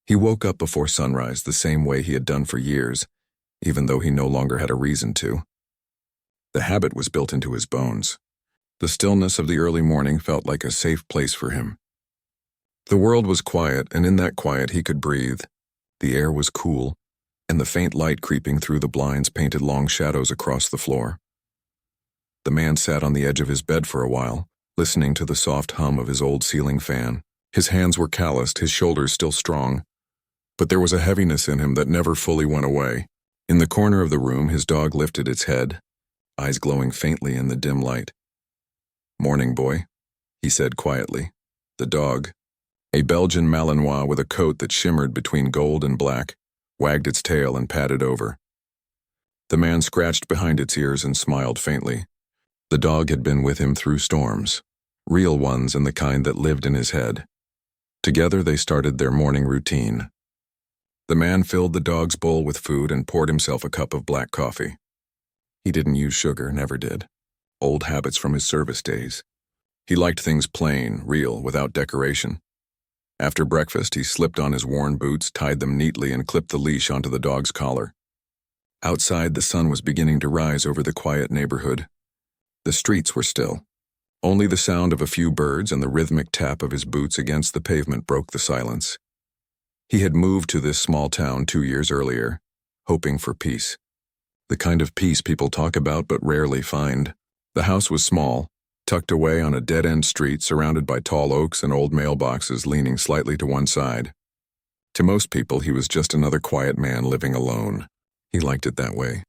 He woke up before sunrise the same way he had done for years, even though he no longer had a reason to. The habit was built into his bones. The stillness of the early morning felt like a safe place for him. The world was quiet, and in that quiet he could breathe. The air was cool, and the faint light creeping through the blinds painted long shadows across the floor. The man sat on the edge of his bed for a while, listening to the soft hum of his old ceiling fan. His hands were calloused, his shoulders still strong, but there was a heaviness in him that never fully went away. In the corner of the room, his dog lifted its head, eyes glowing faintly in the dim light. "Morning, boy," he said quietly. The dog, a Belgian Malinois with a coat that shimmered between gold and black, wagged its tail and padded over. The man scratched behind its ears and smiled faintly. The dog had been with him through storms, real ones and the kind that lived in his head. Together they started their morning routine. The man filled the dog's bowl with food and poured himself a cup of black coffee. He didn't use sugar, never did. Old habits from his service days. He liked things plain, real, without decoration. After breakfast, he slipped on his worn boots, tied them neatly, and clipped the leash onto the dog's collar. Outside, the sun was beginning to rise over the quiet neighborhood. The streets were still. Only the sound of a few birds and the rhythmic tap of his boots against the pavement broke the silence. He had moved to this small town 2 years earlier, hoping for peace. The kind of peace people talk about but rarely find. The house was small, tucked away on a dead-end street surrounded by tall oaks and old mailboxes leaning slightly to one side. To most people, he was just another quiet man living alone. He liked it that way.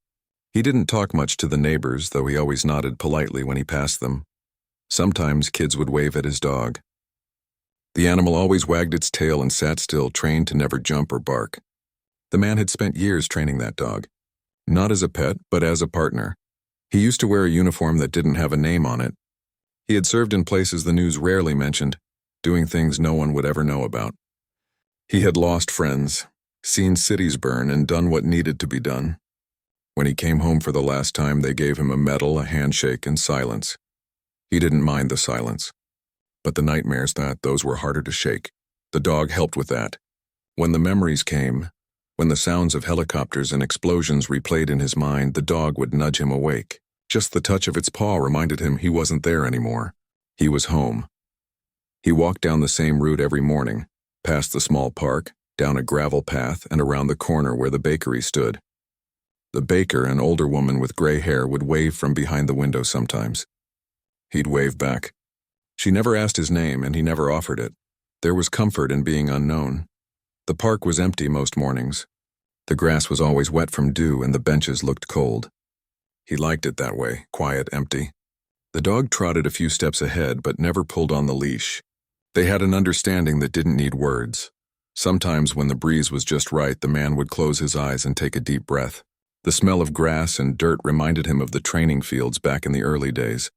He didn't talk much to the neighbors, though he always nodded politely when he passed them. Sometimes kids would wave at his dog. The animal always wagged its tail and sat still, trained to never jump or bark. The man had spent years training that dog. Not as a pet, but as a partner. He used to wear a uniform that didn't have a name on it. He had served in places the news rarely mentioned, doing things no one would ever know about. He had lost friends, seen cities burn, and done what needed to be done. When he came home for the last time, they gave him a medal, a handshake, and silence. He didn't mind the silence. But the nightmares, those were harder to shake. The dog helped with that. When the memories came, when the sounds of helicopters and explosions replayed in his mind, the dog would nudge him awake. Just the touch of its paw reminded him he wasn't there anymore. He was home. He walked down the same route every morning, past the small park, down a gravel path, and around the corner where the bakery stood. The baker, an older woman with gray hair, would wave from behind the window sometimes. He'd wave back. She never asked his name, and he never offered it. There was comfort in being unknown. The park was empty most mornings. The grass was always wet from dew, and the benches looked cold. He liked it that way, quiet, empty. The dog trotted a few steps ahead, but never pulled on the leash. They had an understanding that didn't need words. Sometimes when the breeze was just right, the man would close his eyes and take a deep breath. The smell of grass and dirt reminded him of the training fields back in the early days,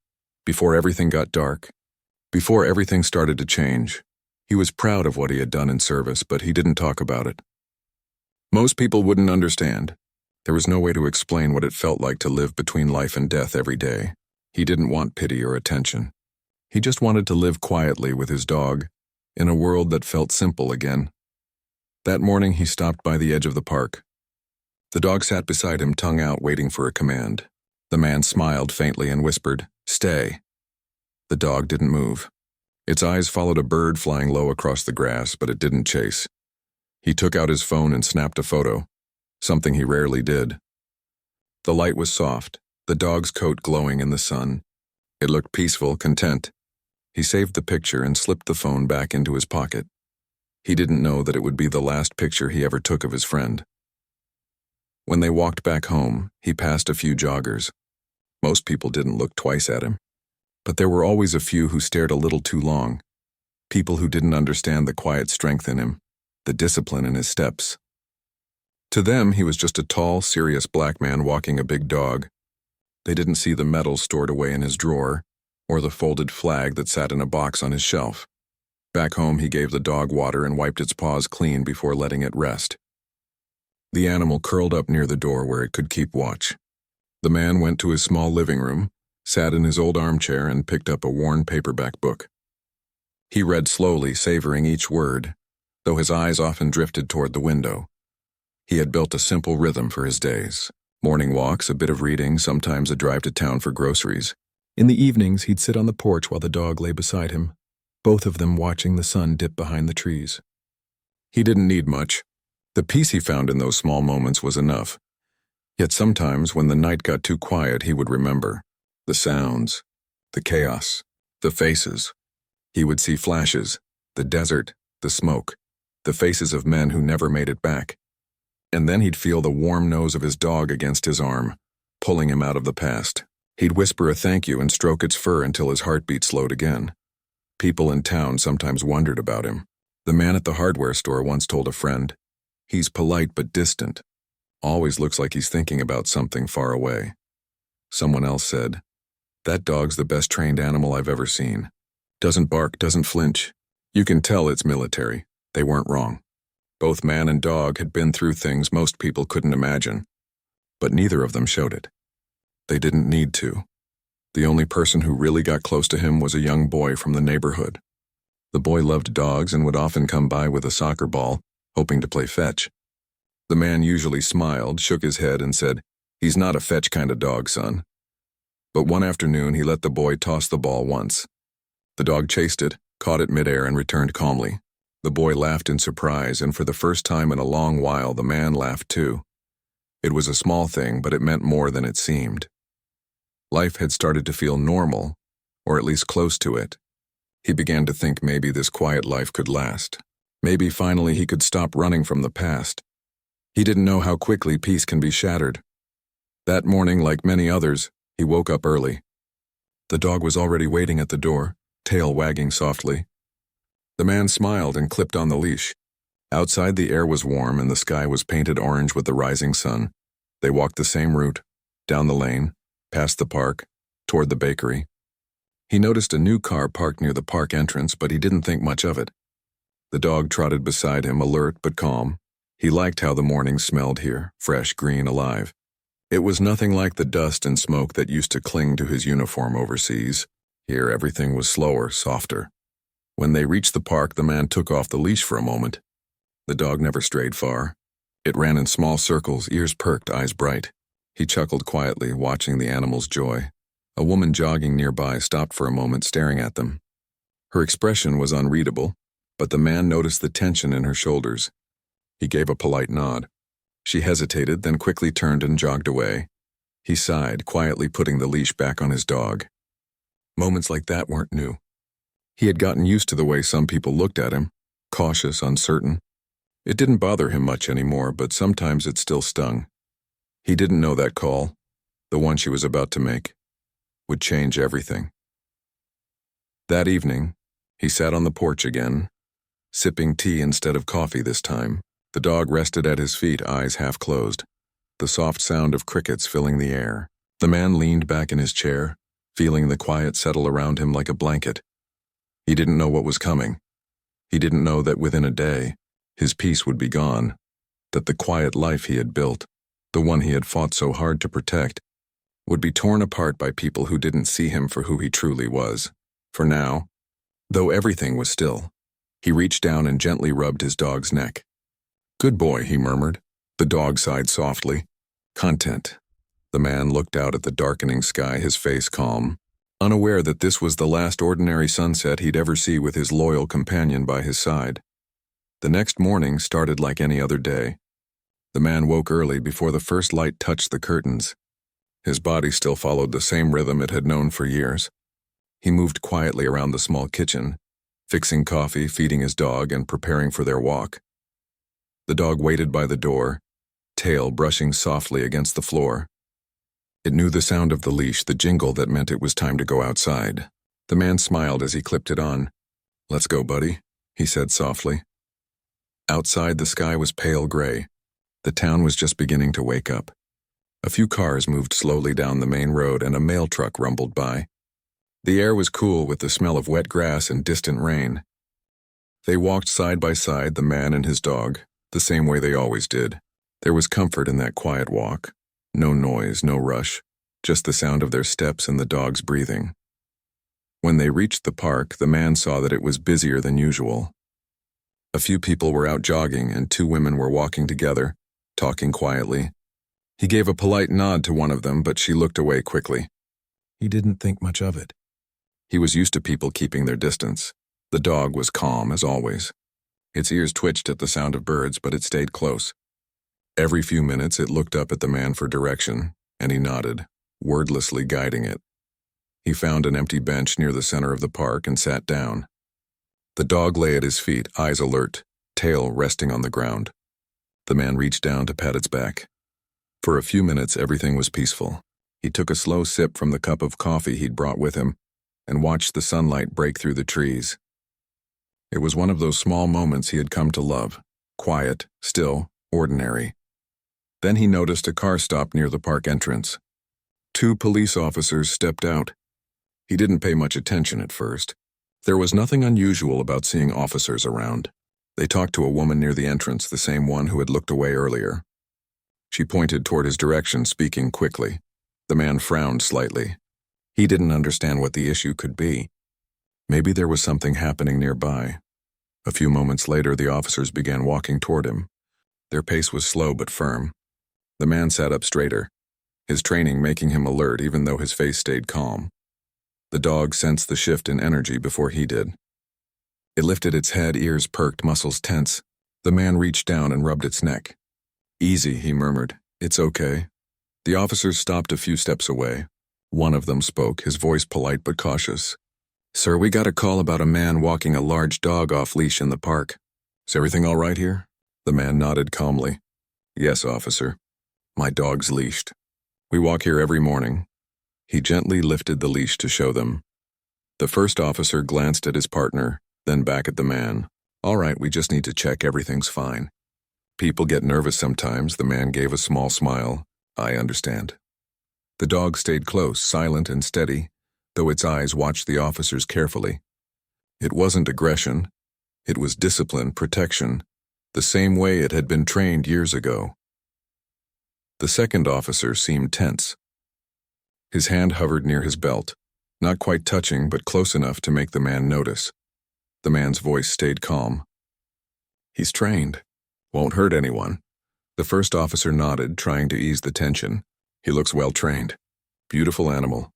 before everything got dark, before everything started to change. He was proud of what he had done in service, but he didn't talk about it. Most people wouldn't understand. There was no way to explain what it felt like to live between life and death every day. He didn't want pity or attention. He just wanted to live quietly with his dog, in a world that felt simple again. That morning he stopped by the edge of the park. The dog sat beside him, tongue out, waiting for a command. The man smiled faintly and whispered, "Stay." The dog didn't move. Its eyes followed a bird flying low across the grass, but it didn't chase. He took out his phone and snapped a photo, something he rarely did. The light was soft, the dog's coat glowing in the sun. It looked peaceful, content. He saved the picture and slipped the phone back into his pocket. He didn't know that it would be the last picture he ever took of his friend. When they walked back home, he passed a few joggers. Most people didn't look twice at him. But there were always a few who stared a little too long. People who didn't understand the quiet strength in him, the discipline in his steps. To them, he was just a tall, serious black man walking a big dog. They didn't see the medal stored away in his drawer, or the folded flag that sat in a box on his shelf. Back home, he gave the dog water and wiped its paws clean before letting it rest. The animal curled up near the door where it could keep watch. The man went to his small living room, sat in his old armchair, and picked up a worn paperback book. He read slowly, savoring each word. though his eyes often drifted toward the window. He had built a simple rhythm for his days. Morning walks, a bit of reading, sometimes a drive to town for groceries. In the evenings, he'd sit on the porch while the dog lay beside him, both of them watching the sun dip behind the trees. He didn't need much. The peace he found in those small moments was enough. Yet sometimes, when the night got too quiet, he would remember the sounds, the chaos, the faces. He would see flashes, the desert, the smoke, the faces of men who never made it back. And then he'd feel the warm nose of his dog against his arm, pulling him out of the past. He'd whisper a thank you and stroke its fur until his heartbeat slowed again. People in town sometimes wondered about him. The man at the hardware store once told a friend, "He's polite but distant. Always looks like he's thinking about something far away." Someone else said, "That dog's the best trained animal I've ever seen. Doesn't bark, doesn't flinch. You can tell it's military." They weren't wrong. Both man and dog had been through things most people couldn't imagine, but neither of them showed it. They didn't need to. The only person who really got close to him was a young boy from the neighborhood. The boy loved dogs and would often come by with a soccer ball, hoping to play fetch. The man usually smiled, shook his head, and said, "He's not a fetch kind of dog, son." But one afternoon he let the boy toss the ball once. The dog chased it, caught it midair, and returned calmly. The boy laughed in surprise, and for the first time in a long while the man laughed too. It was a small thing, but it meant more than it seemed. Life had started to feel normal, or at least close to it. He began to think maybe this quiet life could last. Maybe finally he could stop running from the past. He didn't know how quickly peace can be shattered. That morning, like many others, he woke up early. The dog was already waiting at the door, tail wagging softly. The man smiled and clipped on the leash. Outside, the air was warm and the sky was painted orange with the rising sun. They walked the same route, down the lane, past the park, toward the bakery. He noticed a new car parked near the park entrance, but he didn't think much of it. The dog trotted beside him, alert but calm. He liked how the morning smelled here, fresh, green, alive. It was nothing like the dust and smoke that used to cling to his uniform overseas. Here, everything was slower, softer. When they reached the park, the man took off the leash for a moment. The dog never strayed far. It ran in small circles, ears perked, eyes bright. He chuckled quietly, watching the animal's joy. A woman jogging nearby stopped for a moment, staring at them. Her expression was unreadable, but the man noticed the tension in her shoulders. He gave a polite nod. She hesitated, then quickly turned and jogged away. He sighed, quietly putting the leash back on his dog. Moments like that weren't new. He had gotten used to the way some people looked at him, cautious, uncertain. It didn't bother him much anymore, but sometimes it still stung. He didn't know that call, the one she was about to make, would change everything. That evening, he sat on the porch again, sipping tea instead of coffee this time. The dog rested at his feet, eyes half closed, the soft sound of crickets filling the air. The man leaned back in his chair, feeling the quiet settle around him like a blanket. He didn't know what was coming. He didn't know that within a day, his peace would be gone, that the quiet life he had built, the one he had fought so hard to protect, would be torn apart by people who didn't see him for who he truly was. For now, though everything was still, he reached down and gently rubbed his dog's neck. "Good boy," he murmured. The dog sighed softly. "Content." The man looked out at the darkening sky, his face calm, unaware that this was the last ordinary sunset he'd ever see with his loyal companion by his side. The next morning started like any other day. The man woke early before the first light touched the curtains. His body still followed the same rhythm it had known for years. He moved quietly around the small kitchen, fixing coffee, feeding his dog, and preparing for their walk. The dog waited by the door, tail brushing softly against the floor. It knew the sound of the leash, the jingle that meant it was time to go outside. The man smiled as he clipped it on. "Let's go, buddy," he said softly. Outside, the sky was pale gray. The town was just beginning to wake up. A few cars moved slowly down the main road and a mail truck rumbled by. The air was cool with the smell of wet grass and distant rain. They walked side by side, the man and his dog, the same way they always did. There was comfort in that quiet walk. No noise, no rush, just the sound of their steps and the dog's breathing. When they reached the park, the man saw that it was busier than usual. A few people were out jogging and two women were walking together, talking quietly. He gave a polite nod to one of them, but she looked away quickly. He didn't think much of it. He was used to people keeping their distance. The dog was calm as always. Its ears twitched at the sound of birds, but it stayed close. Every few minutes it looked up at the man for direction, and he nodded, wordlessly guiding it. He found an empty bench near the center of the park and sat down. The dog lay at his feet, eyes alert, tail resting on the ground. The man reached down to pat its back. For a few minutes everything was peaceful. He took a slow sip from the cup of coffee he'd brought with him and watched the sunlight break through the trees. It was one of those small moments he had come to love, quiet, still, ordinary. Then he noticed a car stop near the park entrance. Two police officers stepped out. He didn't pay much attention at first. There was nothing unusual about seeing officers around. They talked to a woman near the entrance, the same one who had looked away earlier. She pointed toward his direction, speaking quickly. The man frowned slightly. He didn't understand what the issue could be. Maybe there was something happening nearby. A few moments later, the officers began walking toward him. Their pace was slow but firm. The man sat up straighter, his training making him alert even though his face stayed calm. The dog sensed the shift in energy before he did. It lifted its head, ears perked, muscles tense. The man reached down and rubbed its neck. "Easy," he murmured. "It's okay." The officers stopped a few steps away. One of them spoke, his voice polite but cautious. "Sir, we got a call about a man walking a large dog off leash in the park. Is everything all right here?" The man nodded calmly. "Yes, officer. My dog's leashed. We walk here every morning." He gently lifted the leash to show them. The first officer glanced at his partner, then back at the man. "All right, we just need to check everything's fine." "People get nervous sometimes," the man gave a small smile. "I understand." The dog stayed close, silent and steady, though its eyes watched the officers carefully. It wasn't aggression. It was discipline, protection, the same way it had been trained years ago. The second officer seemed tense. His hand hovered near his belt, not quite touching but close enough to make the man notice. The man's voice stayed calm. "He's trained. Won't hurt anyone." The first officer nodded, trying to ease the tension. "He looks well trained. Beautiful animal.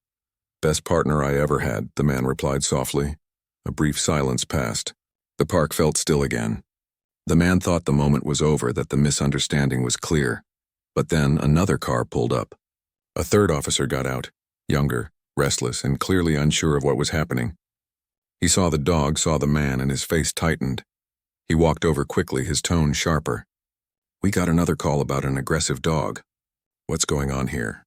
Best partner I ever had," the man replied softly. A brief silence passed. The park felt still again. The man thought the moment was over, that the misunderstanding was clear. But then another car pulled up. A third officer got out, younger, restless, and clearly unsure of what was happening. He saw the dog, saw the man, and his face tightened. He walked over quickly, his tone sharper. "We got another call about an aggressive dog. What's going on here?"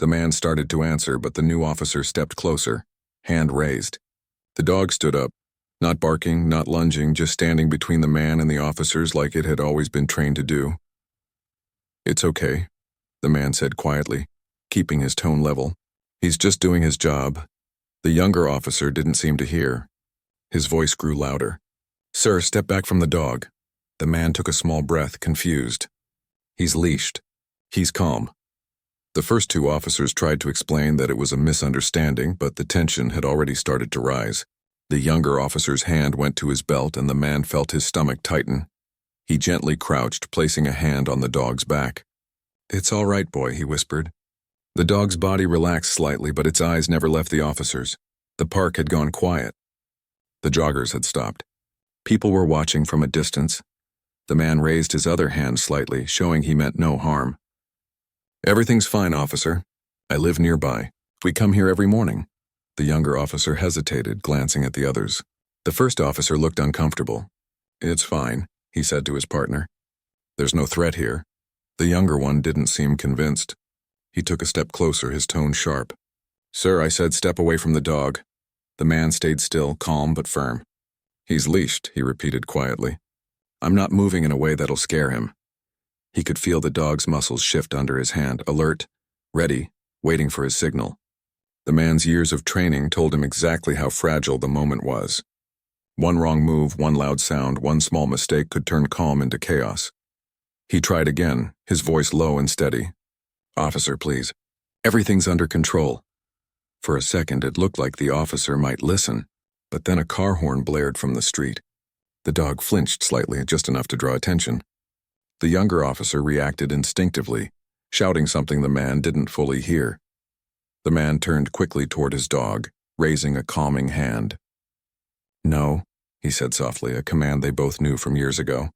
The man started to answer, but the new officer stepped closer, hand raised. The dog stood up, not barking, not lunging, just standing between the man and the officers like it had always been trained to do. "It's okay," the man said quietly, keeping his tone level. "He's just doing his job." The younger officer didn't seem to hear. His voice grew louder. "Sir, step back from the dog." The man took a small breath, confused. "He's leashed. He's calm." The first two officers tried to explain that it was a misunderstanding, but the tension had already started to rise. The younger officer's hand went to his belt and the man felt his stomach tighten. He gently crouched, placing a hand on the dog's back. "It's all right, boy," he whispered. The dog's body relaxed slightly, but its eyes never left the officers. The park had gone quiet. The joggers had stopped. People were watching from a distance. The man raised his other hand slightly, showing he meant no harm. "Everything's fine, officer. I live nearby. We come here every morning." The younger officer hesitated, glancing at the others. The first officer looked uncomfortable. "It's fine," he said to his partner. "There's no threat here." The younger one didn't seem convinced. He took a step closer, his tone sharp. "Sir, I said step away from the dog." The man stayed still, calm but firm. "He's leashed," he repeated quietly. "I'm not moving in a way that'll scare him." He could feel the dog's muscles shift under his hand, alert, ready, waiting for his signal. The man's years of training told him exactly how fragile the moment was. One wrong move, one loud sound, one small mistake could turn calm into chaos. He tried again, his voice low and steady. "Officer, please. Everything's under control." For a second it looked like the officer might listen, but then a car horn blared from the street. The dog flinched slightly, just enough to draw attention. The younger officer reacted instinctively, shouting something the man didn't fully hear. The man turned quickly toward his dog, raising a calming hand. "No," he said softly, a command they both knew from years ago.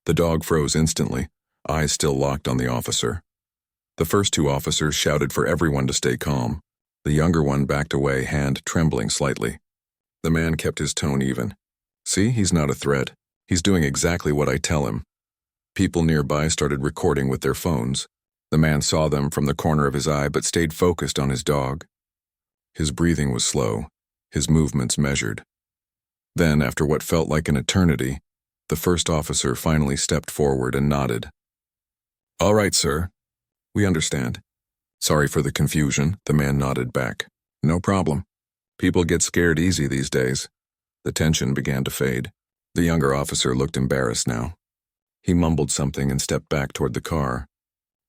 The dog froze instantly, eyes still locked on the officer. The first two officers shouted for everyone to stay calm. The younger one backed away, hand trembling slightly. The man kept his tone even. "See, he's not a threat. He's doing exactly what I tell him." People nearby started recording with their phones. The man saw them from the corner of his eye but stayed focused on his dog. His breathing was slow, his movements measured. Then, after what felt like an eternity, the first officer finally stepped forward and nodded. "All right, sir. We understand." "Sorry for the confusion," the man nodded back. "No problem. People get scared easy these days." The tension began to fade. The younger officer looked embarrassed now. He mumbled something and stepped back toward the car.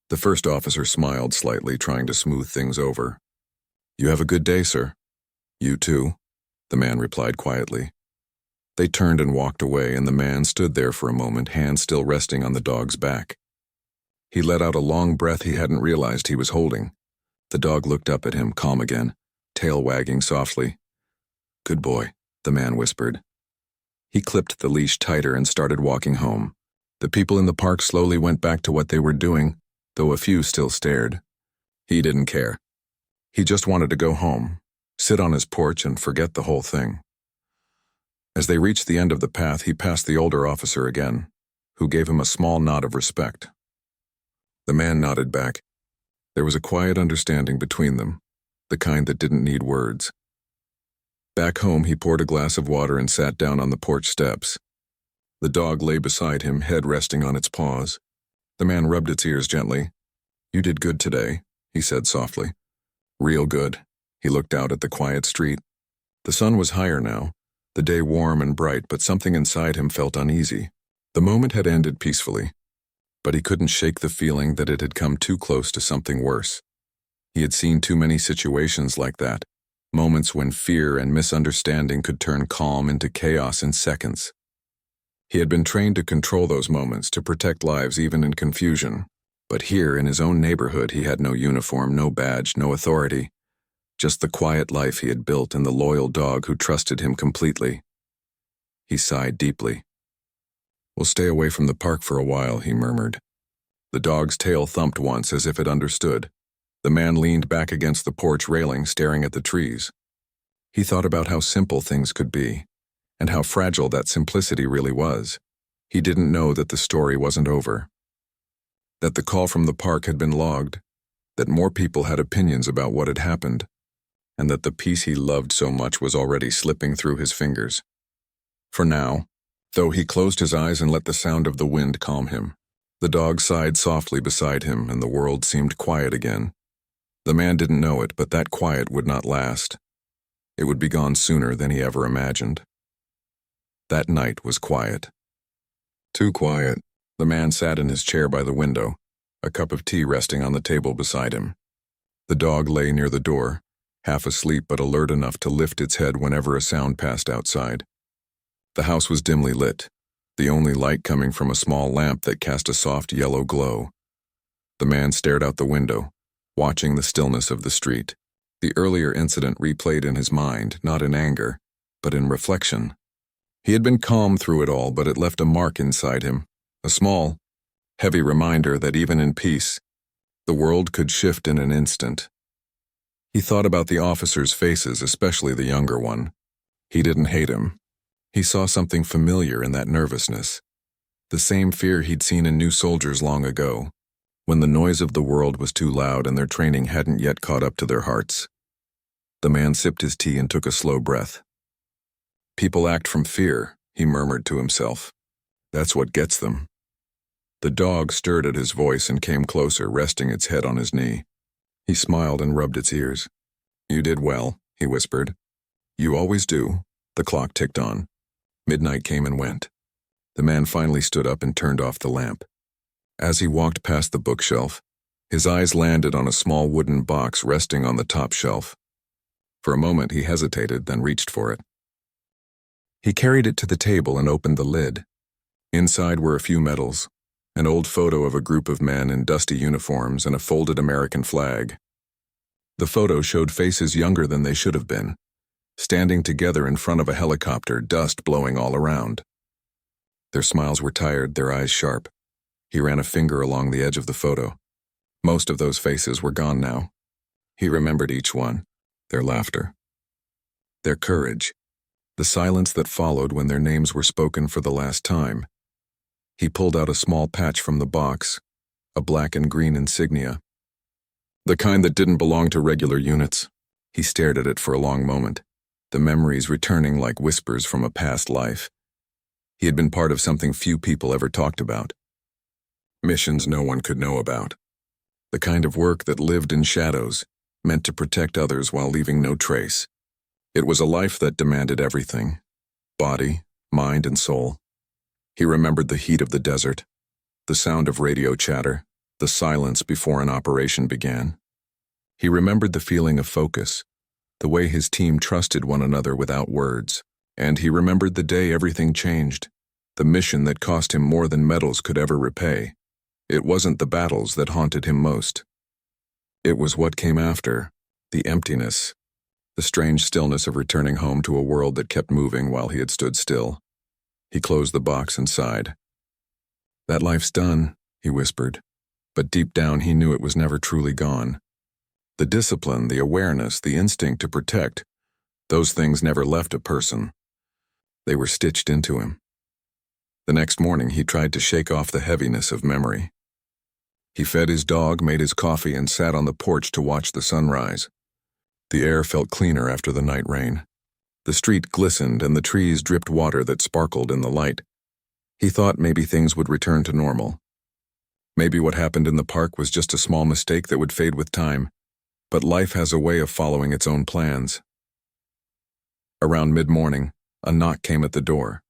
The first officer smiled slightly, trying to smooth things over. "You have a good day, sir." "You too," the man replied quietly. They turned and walked away, and the man stood there for a moment, hands still resting on the dog's back. He let out a long breath he hadn't realized he was holding. The dog looked up at him, calm again, tail wagging softly. "Good boy," the man whispered. He clipped the leash tighter and started walking home. The people in the park slowly went back to what they were doing, though a few still stared. He didn't care. He just wanted to go home, sit on his porch and forget the whole thing. As they reached the end of the path, he passed the older officer again, who gave him a small nod of respect. The man nodded back. There was a quiet understanding between them, the kind that didn't need words. Back home, he poured a glass of water and sat down on the porch steps. The dog lay beside him, head resting on its paws. The man rubbed its ears gently. "You did good today," he said softly. "Real good." He looked out at the quiet street. The sun was higher now, the day warm and bright, but something inside him felt uneasy. The moment had ended peacefully, but he couldn't shake the feeling that it had come too close to something worse. He had seen too many situations like that, moments when fear and misunderstanding could turn calm into chaos in seconds. He had been trained to control those moments, to protect lives even in confusion. But here, in his own neighborhood, he had no uniform, no badge, no authority. Just the quiet life he had built and the loyal dog who trusted him completely. He sighed deeply. "We'll stay away from the park for a while," he murmured. The dog's tail thumped once as if it understood. The man leaned back against the porch railing, staring at the trees. He thought about how simple things could be, and how fragile that simplicity really was. He didn't know that the story wasn't over. That the call from the park had been logged, that more people had opinions about what had happened, and that the peace he loved so much was already slipping through his fingers. For now, though he closed his eyes and let the sound of the wind calm him, the dog sighed softly beside him and the world seemed quiet again. The man didn't know it, but that quiet would not last. It would be gone sooner than he ever imagined. That night was quiet. Too quiet. The man sat in his chair by the window, a cup of tea resting on the table beside him. The dog lay near the door, half asleep but alert enough to lift its head whenever a sound passed outside. The house was dimly lit, the only light coming from a small lamp that cast a soft yellow glow. The man stared out the window, watching the stillness of the street. The earlier incident replayed in his mind, not in anger, but in reflection. He had been calm through it all, but it left a mark inside him, a small, heavy reminder that even in peace, the world could shift in an instant. He thought about the officers' faces, especially the younger one. He didn't hate him. He saw something familiar in that nervousness. The same fear he'd seen in new soldiers long ago, when the noise of the world was too loud and their training hadn't yet caught up to their hearts. The man sipped his tea and took a slow breath. "People act from fear," he murmured to himself. "That's what gets them." The dog stirred at his voice and came closer, resting its head on his knee. He smiled and rubbed its ears. "You did well," he whispered. "You always do." The clock ticked on. Midnight came and went. The man finally stood up and turned off the lamp. As he walked past the bookshelf, his eyes landed on a small wooden box resting on the top shelf. For a moment he hesitated, then reached for it. He carried it to the table and opened the lid. Inside were a few medals, an old photo of a group of men in dusty uniforms and a folded American flag. The photo showed faces younger than they should have been, standing together in front of a helicopter, dust blowing all around. Their smiles were tired, their eyes sharp. He ran a finger along the edge of the photo. Most of those faces were gone now. He remembered each one, their laughter, their courage, the silence that followed when their names were spoken for the last time. He pulled out a small patch from the box, a black and green insignia. The kind that didn't belong to regular units. He stared at it for a long moment, the memories returning like whispers from a past life. He had been part of something few people ever talked about. Missions no one could know about. The kind of work that lived in shadows, meant to protect others while leaving no trace. It was a life that demanded everything: body, mind, and soul. He remembered the heat of the desert, the sound of radio chatter, the silence before an operation began. He remembered the feeling of focus, the way his team trusted one another without words. And he remembered the day everything changed, the mission that cost him more than medals could ever repay. It wasn't the battles that haunted him most. It was what came after, the emptiness, the strange stillness of returning home to a world that kept moving while he had stood still. He closed the box and sighed. "That life's done," he whispered, but deep down he knew it was never truly gone. The discipline, the awareness, the instinct to protect, those things never left a person. They were stitched into him. The next morning he tried to shake off the heaviness of memory. He fed his dog, made his coffee, and sat on the porch to watch the sunrise. The air felt cleaner after the night rain. The street glistened and the trees dripped water that sparkled in the light. He thought maybe things would return to normal. Maybe what happened in the park was just a small mistake that would fade with time, but life has a way of following its own plans. Around mid-morning, a knock came at the door.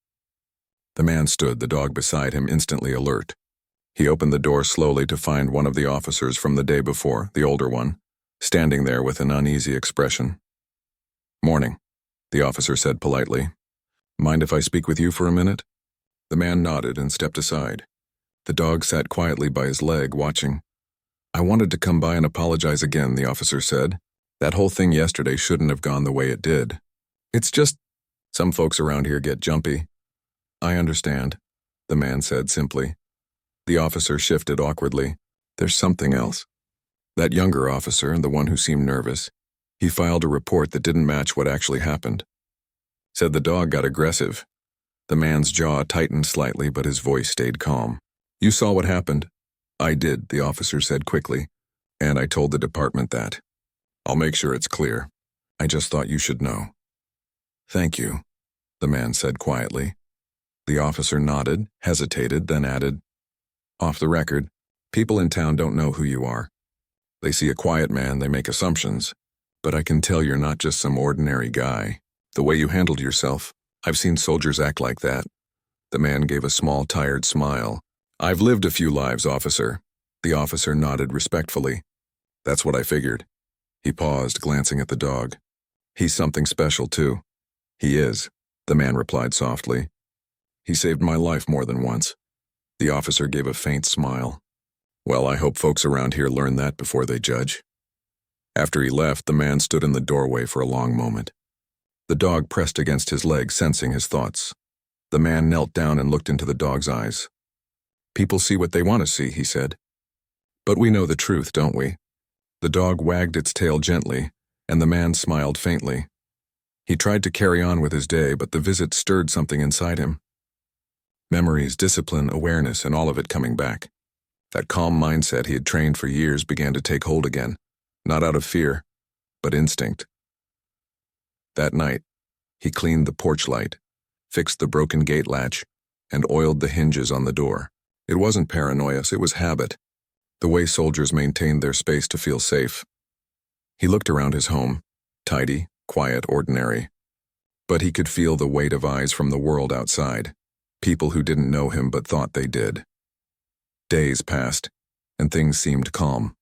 The man stood, the dog beside him, instantly alert. He opened the door slowly to find one of the officers from the day before, the older one, standing there with an uneasy expression. "Morning," the officer said politely. "Mind if I speak with you for a minute?" The man nodded and stepped aside. The dog sat quietly by his leg, watching. "I wanted to come by and apologize again," the officer said. "That whole thing yesterday shouldn't have gone the way it did. It's just, some folks around here get jumpy." "I understand," the man said simply. The officer shifted awkwardly. "There's something else." That younger officer, the one who seemed nervous, he filed a report that didn't match what actually happened. Said the dog got aggressive. The man's jaw tightened slightly, but his voice stayed calm. "You saw what happened?" "I did," the officer said quickly, "and I told the department that. I'll make sure it's clear. I just thought you should know." "Thank you," the man said quietly. The officer nodded, hesitated, then added, "Off the record, people in town don't know who you are. They see a quiet man, they make assumptions, but I can tell you're not just some ordinary guy. The way you handled yourself, I've seen soldiers act like that." The man gave a small, tired smile. "I've lived a few lives, officer." The officer nodded respectfully. "That's what I figured." He paused, glancing at the dog. "He's something special, too." "He is," the man replied softly. "He saved my life more than once." The officer gave a faint smile. "Well, I hope folks around here learn that before they judge." After he left, the man stood in the doorway for a long moment. The dog pressed against his leg, sensing his thoughts. The man knelt down and looked into the dog's eyes. "People see what they want to see," he said. "But we know the truth, don't we?" The dog wagged its tail gently, and the man smiled faintly. He tried to carry on with his day, but the visit stirred something inside him. Memories, discipline, awareness, and all of it coming back. That calm mindset he had trained for years began to take hold again, not out of fear, but instinct. That night, he cleaned the porch light, fixed the broken gate latch, and oiled the hinges on the door. It wasn't paranoia, it was habit, the way soldiers maintained their space to feel safe. He looked around his home, tidy, quiet, ordinary. But he could feel the weight of eyes from the world outside, people who didn't know him but thought they did. Days passed, and things seemed calm.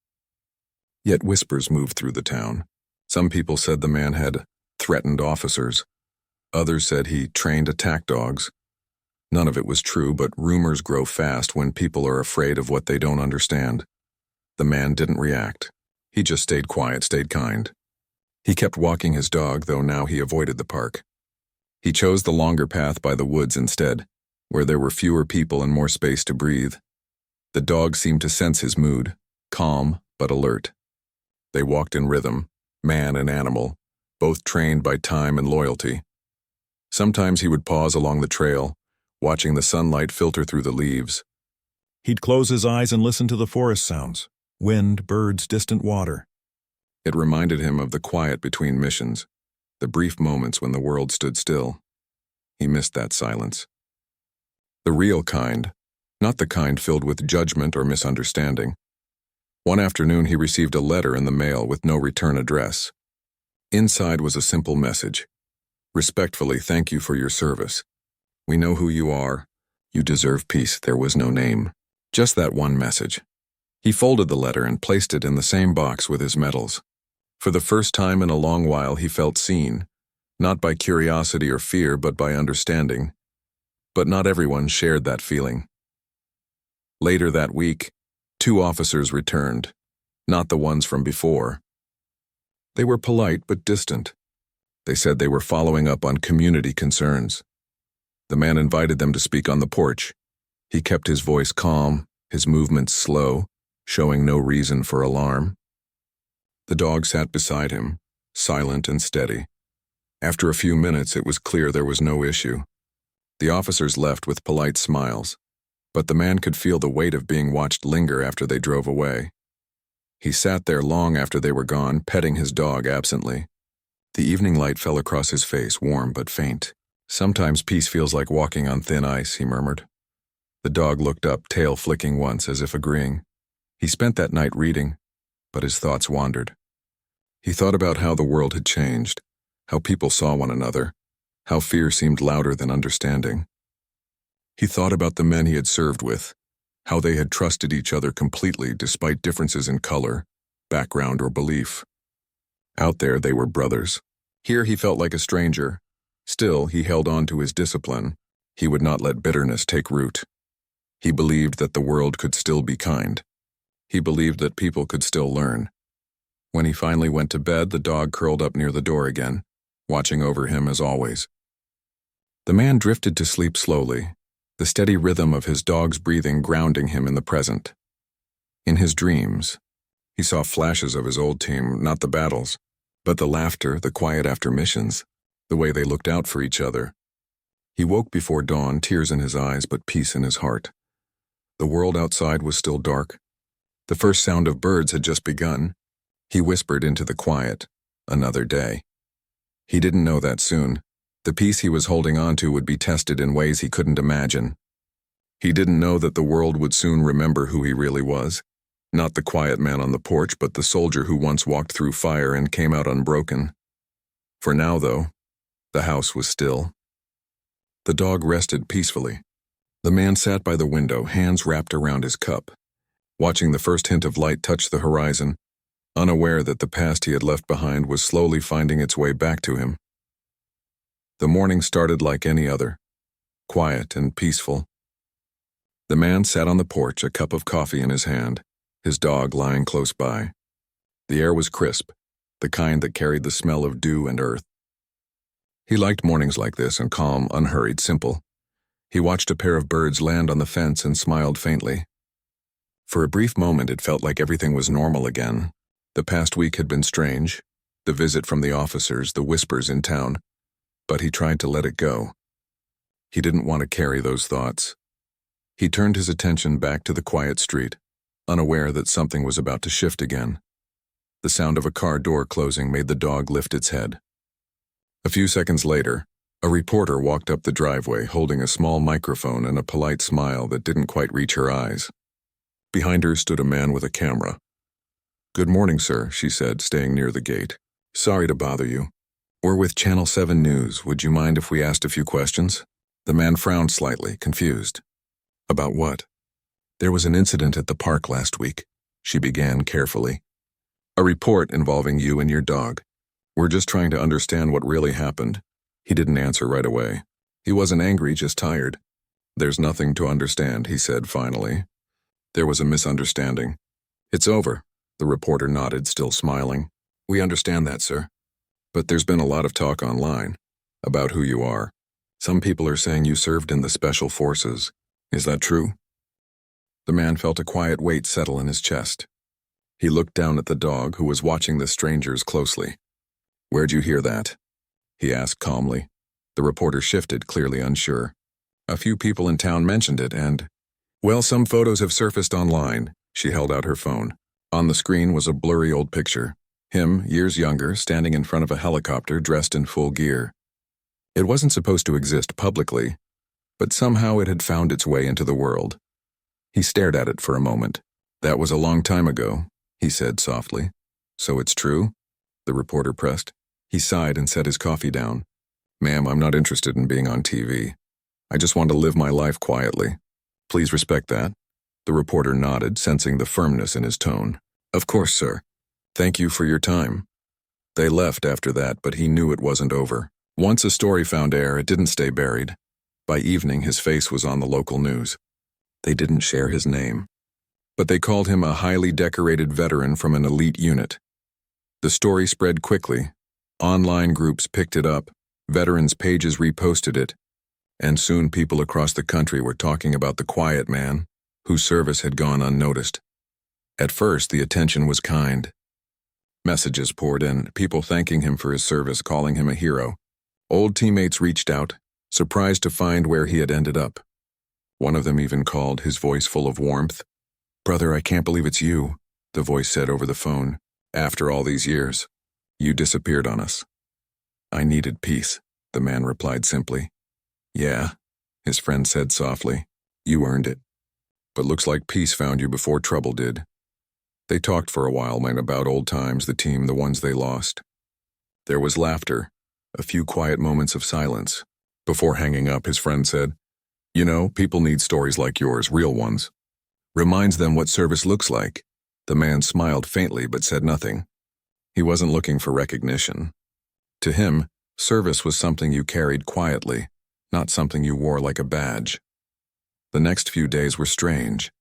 Yet whispers moved through the town. Some people said the man had threatened officers. Others said he trained attack dogs. None of it was true, but rumors grow fast when people are afraid of what they don't understand. The man didn't react. He just stayed quiet, stayed kind. He kept walking his dog, though now he avoided the park. He chose the longer path by the woods instead, where there were fewer people and more space to breathe. The dog seemed to sense his mood, calm but alert. They walked in rhythm, man and animal, both trained by time and loyalty. Sometimes he would pause along the trail, watching the sunlight filter through the leaves. He'd close his eyes and listen to the forest sounds, wind, birds, distant water. It reminded him of the quiet between missions, the brief moments when the world stood still. He missed that silence. The real kind, not the kind filled with judgment or misunderstanding. One afternoon he received a letter in the mail with no return address. Inside was a simple message. Respectfully, thank you for your service. We know who you are. You deserve peace. There was no name. Just that one message. He folded the letter and placed it in the same box with his medals. For the first time in a long while he felt seen, not by curiosity or fear, but by understanding. But not everyone shared that feeling. Later that week, 2 officers returned, not the ones from before. They were polite but distant. They said they were following up on community concerns. The man invited them to speak on the porch. He kept his voice calm, his movements slow, showing no reason for alarm. The dog sat beside him, silent and steady. After a few minutes, it was clear there was no issue. The officers left with polite smiles, but the man could feel the weight of being watched linger after they drove away. He sat there long after they were gone, petting his dog absently. The evening light fell across his face, warm but faint. Sometimes peace feels like walking on thin ice, he murmured. The dog looked up, tail flicking once as if agreeing. He spent that night reading, but his thoughts wandered. He thought about how the world had changed, how people saw one another, how fear seemed louder than understanding. He thought about the men he had served with, how they had trusted each other completely despite differences in color, background, or belief. Out there they were brothers. Here he felt like a stranger. Still, he held on to his discipline. He would not let bitterness take root. He believed that the world could still be kind. He believed that people could still learn. When he finally went to bed, the dog curled up near the door again, watching over him as always. The man drifted to sleep slowly, the steady rhythm of his dog's breathing grounding him in the present. In his dreams, he saw flashes of his old team, not the battles, but the laughter, the quiet after missions, the way they looked out for each other. He woke before dawn, tears in his eyes, but peace in his heart. The world outside was still dark. The first sound of birds had just begun. He whispered into the quiet, another day. He didn't know that soon. The peace he was holding on to would be tested in ways he couldn't imagine. He didn't know that the world would soon remember who he really was. Not the quiet man on the porch, but the soldier who once walked through fire and came out unbroken. For now, though, the house was still. The dog rested peacefully. The man sat by the window, hands wrapped around his cup, watching the first hint of light touch the horizon, unaware that the past he had left behind was slowly finding its way back to him. The morning started like any other, quiet and peaceful. The man sat on the porch, a cup of coffee in his hand, his dog lying close by. The air was crisp, the kind that carried the smell of dew and earth. He liked mornings like this, and calm, unhurried, simple. He watched a pair of birds land on the fence and smiled faintly. For a brief moment it felt like everything was normal again. The past week had been strange, the visit from the officers, the whispers in town, but he tried to let it go. He didn't want to carry those thoughts. He turned his attention back to the quiet street, unaware that something was about to shift again. The sound of a car door closing made the dog lift its head. A few seconds later, a reporter walked up the driveway holding a small microphone and a polite smile that didn't quite reach her eyes. Behind her stood a man with a camera. "Good morning, sir," she said, staying near the gate. "Sorry to bother you. We're with Channel 7 News. Would you mind if we asked a few questions?" The man frowned slightly, confused. "About what?" "There was an incident at the park last week," she began carefully. "A report involving you and your dog. We're just trying to understand what really happened. He didn't answer right away. He wasn't angry, just tired. "There's nothing to understand," he said finally. "There was a misunderstanding." "It's over," the reporter nodded, still smiling. "We understand that, sir. But there's been a lot of talk online about who you are. Some people are saying you served in the special forces. Is that true?" The man felt a quiet weight settle in his chest. He looked down at the dog, who was watching the strangers closely. "Where'd you hear that?" he asked calmly. The reporter shifted, clearly unsure. "A few people in town mentioned it, and... well, some photos have surfaced online." She held out her phone. On the screen was a blurry old picture. Him, years younger, standing in front of a helicopter dressed in full gear. It wasn't supposed to exist publicly, but somehow it had found its way into the world. He stared at it for a moment. "That was a long time ago," he said softly. "So it's true?" the reporter pressed. He sighed and set his coffee down. "Ma'am, I'm not interested in being on TV. I just want to live my life quietly. Please respect that." The reporter nodded, sensing the firmness in his tone. "Of course, sir. Thank you for your time." They left after that, but he knew it wasn't over. Once a story found air, it didn't stay buried. By evening, his face was on the local news. They didn't share his name, but they called him a highly decorated veteran from an elite unit. The story spread quickly. Online groups picked it up, veterans' pages reposted it, and soon people across the country were talking about the quiet man whose service had gone unnoticed. At first, the attention was kind. Messages poured in, people thanking him for his service, calling him a hero. Old teammates reached out, surprised to find where he had ended up. One of them even called, his voice full of warmth. "Brother, I can't believe it's you," the voice said over the phone. "After all these years, you disappeared on us." "I needed peace," the man replied simply. "Yeah," his friend said softly. "You earned it. But looks like peace found you before trouble did." They talked for a while, went about old times, the team, the ones they lost. There was laughter, a few quiet moments of silence. Before hanging up, his friend said, "You know, people need stories like yours, real ones. Reminds them what service looks like." The man smiled faintly but said nothing. He wasn't looking for recognition. To him, service was something you carried quietly, not something you wore like a badge. The next few days were strange.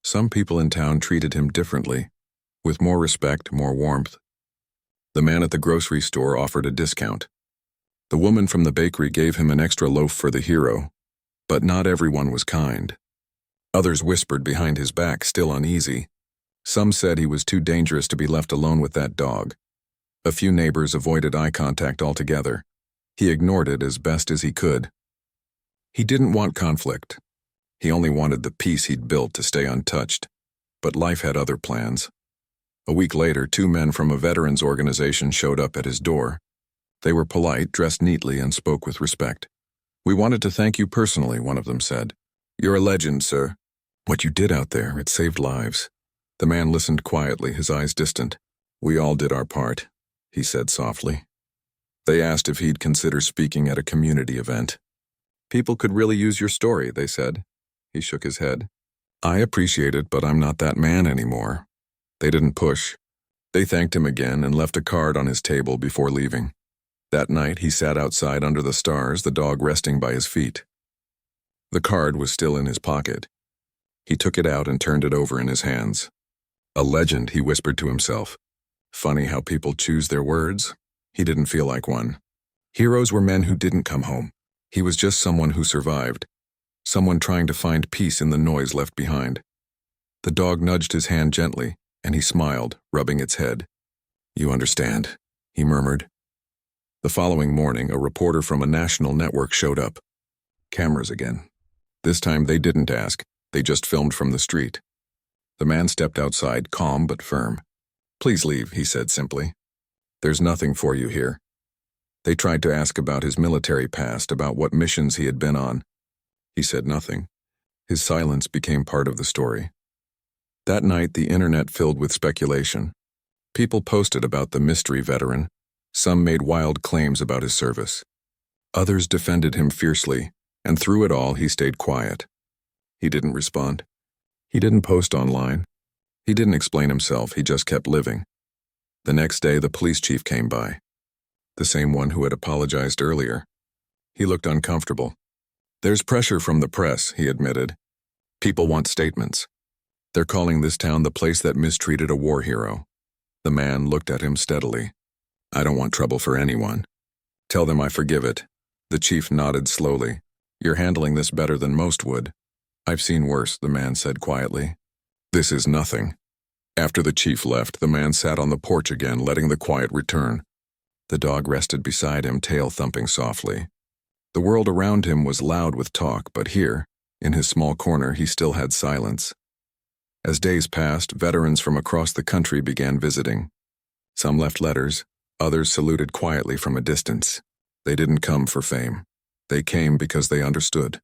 Some people in town treated him differently, with more respect, more warmth. The man at the grocery store offered a discount. The woman from the bakery gave him an extra loaf for the hero, but not everyone was kind. Others whispered behind his back, still uneasy. Some said he was too dangerous to be left alone with that dog. A few neighbors avoided eye contact altogether. He ignored it as best as he could. He didn't want conflict. He only wanted the peace he'd built to stay untouched. But life had other plans. A week later, 2 men from a veterans organization showed up at his door. They were polite, dressed neatly, and spoke with respect. "We wanted to thank you personally," one of them said. "You're a legend, sir. What you did out there, it saved lives." The man listened quietly, his eyes distant. "We all did our part," he said softly. They asked if he'd consider speaking at a community event. "People could really use your story," they said. He shook his head. "I appreciate it, but I'm not that man anymore." They didn't push. They thanked him again and left a card on his table before leaving. That night, he sat outside under the stars, the dog resting by his feet. The card was still in his pocket. He took it out and turned it over in his hands. "A legend," he whispered to himself. Funny how people choose their words. He didn't feel like one. Heroes were men who didn't come home. He was just someone who survived. Someone trying to find peace in the noise left behind. The dog nudged his hand gently, and he smiled, rubbing its head. "You understand," he murmured. The following morning, a reporter from a national network showed up. Cameras again. This time they didn't ask, they just filmed from the street. The man stepped outside, calm but firm. "Please leave," he said simply. "There's nothing for you here." They tried to ask about his military past, about what missions he had been on. He said nothing. His silence became part of the story. That night, the internet filled with speculation. People posted about the mystery veteran. Some made wild claims about his service. Others defended him fiercely, and through it all, he stayed quiet. He didn't respond. He didn't post online. He didn't explain himself, he just kept living. The next day, the police chief came by. The same one who had apologized earlier. He looked uncomfortable. There's pressure from the press, he admitted. People want statements. They're calling this town the place that mistreated a war hero. The man looked at him steadily. I don't want trouble for anyone. Tell them I forgive it. The chief nodded slowly. You're handling this better than most would. I've seen worse, the man said quietly. This is nothing. After the chief left, the man sat on the porch again, letting the quiet return. The dog rested beside him, tail thumping softly. The world around him was loud with talk, but here, in his small corner, he still had silence. As days passed, veterans from across the country began visiting. Some left letters, others saluted quietly from a distance. They didn't come for fame. They came because they understood.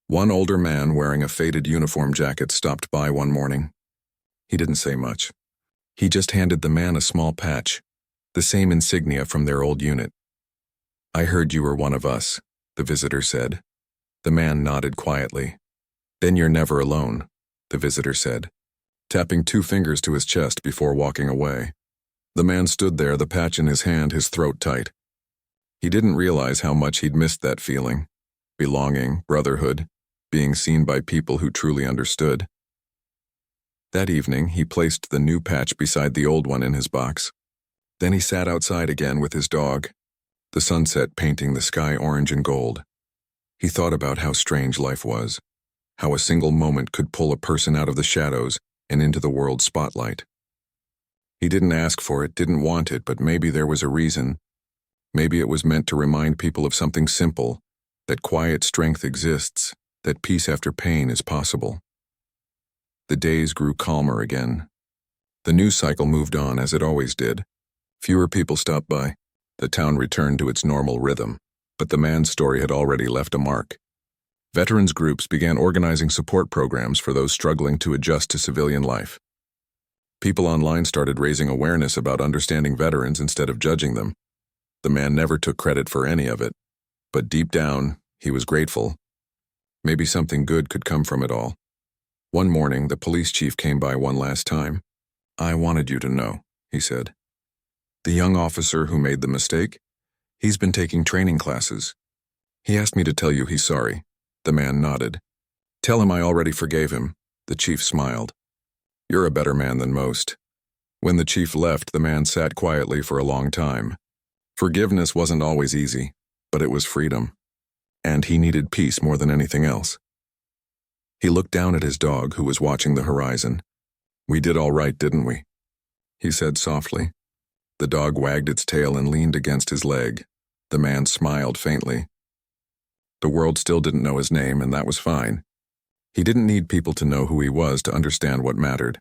One older man wearing a faded uniform jacket stopped by one morning. He didn't say much. He just handed the man a small patch, the same insignia from their old unit. I heard you were one of us, the visitor said. The man nodded quietly. Then you're never alone, the visitor said, tapping 2 fingers to his chest before walking away. The man stood there, the patch in his hand, his throat tight. He didn't realize how much he'd missed that feeling. Belonging, brotherhood, being seen by people who truly understood. That evening, he placed the new patch beside the old one in his box. Then he sat outside again with his dog, the sunset painting the sky orange and gold. He thought about how strange life was, how a single moment could pull a person out of the shadows and into the world's spotlight. He didn't ask for it, didn't want it, but maybe there was a reason. Maybe it was meant to remind people of something simple, that quiet strength exists, that peace after pain is possible. The days grew calmer again. The news cycle moved on as it always did. Fewer people stopped by. The town returned to its normal rhythm, but the man's story had already left a mark. Veterans groups began organizing support programs for those struggling to adjust to civilian life. People online started raising awareness about understanding veterans instead of judging them. The man never took credit for any of it, but deep down, he was grateful. Maybe something good could come from it all. One morning, the police chief came by one last time. I wanted you to know, he said. The young officer who made the mistake? He's been taking training classes. He asked me to tell you he's sorry. The man nodded. Tell him I already forgave him. The chief smiled. You're a better man than most. When the chief left, the man sat quietly for a long time. Forgiveness wasn't always easy, but it was freedom. And he needed peace more than anything else. He looked down at his dog, who was watching the horizon. We did all right, didn't we? He said softly. The dog wagged its tail and leaned against his leg. The man smiled faintly. The world still didn't know his name, and that was fine. He didn't need people to know who he was to understand what mattered.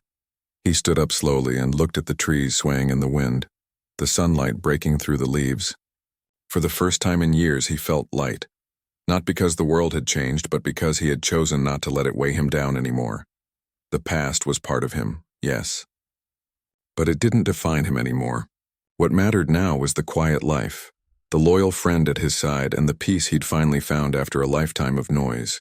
He stood up slowly and looked at the trees swaying in the wind, the sunlight breaking through the leaves. For the first time in years, he felt light. Not because the world had changed, but because he had chosen not to let it weigh him down anymore. The past was part of him, yes. But it didn't define him anymore. What mattered now was the quiet life, the loyal friend at his side, and the peace he'd finally found after a lifetime of noise.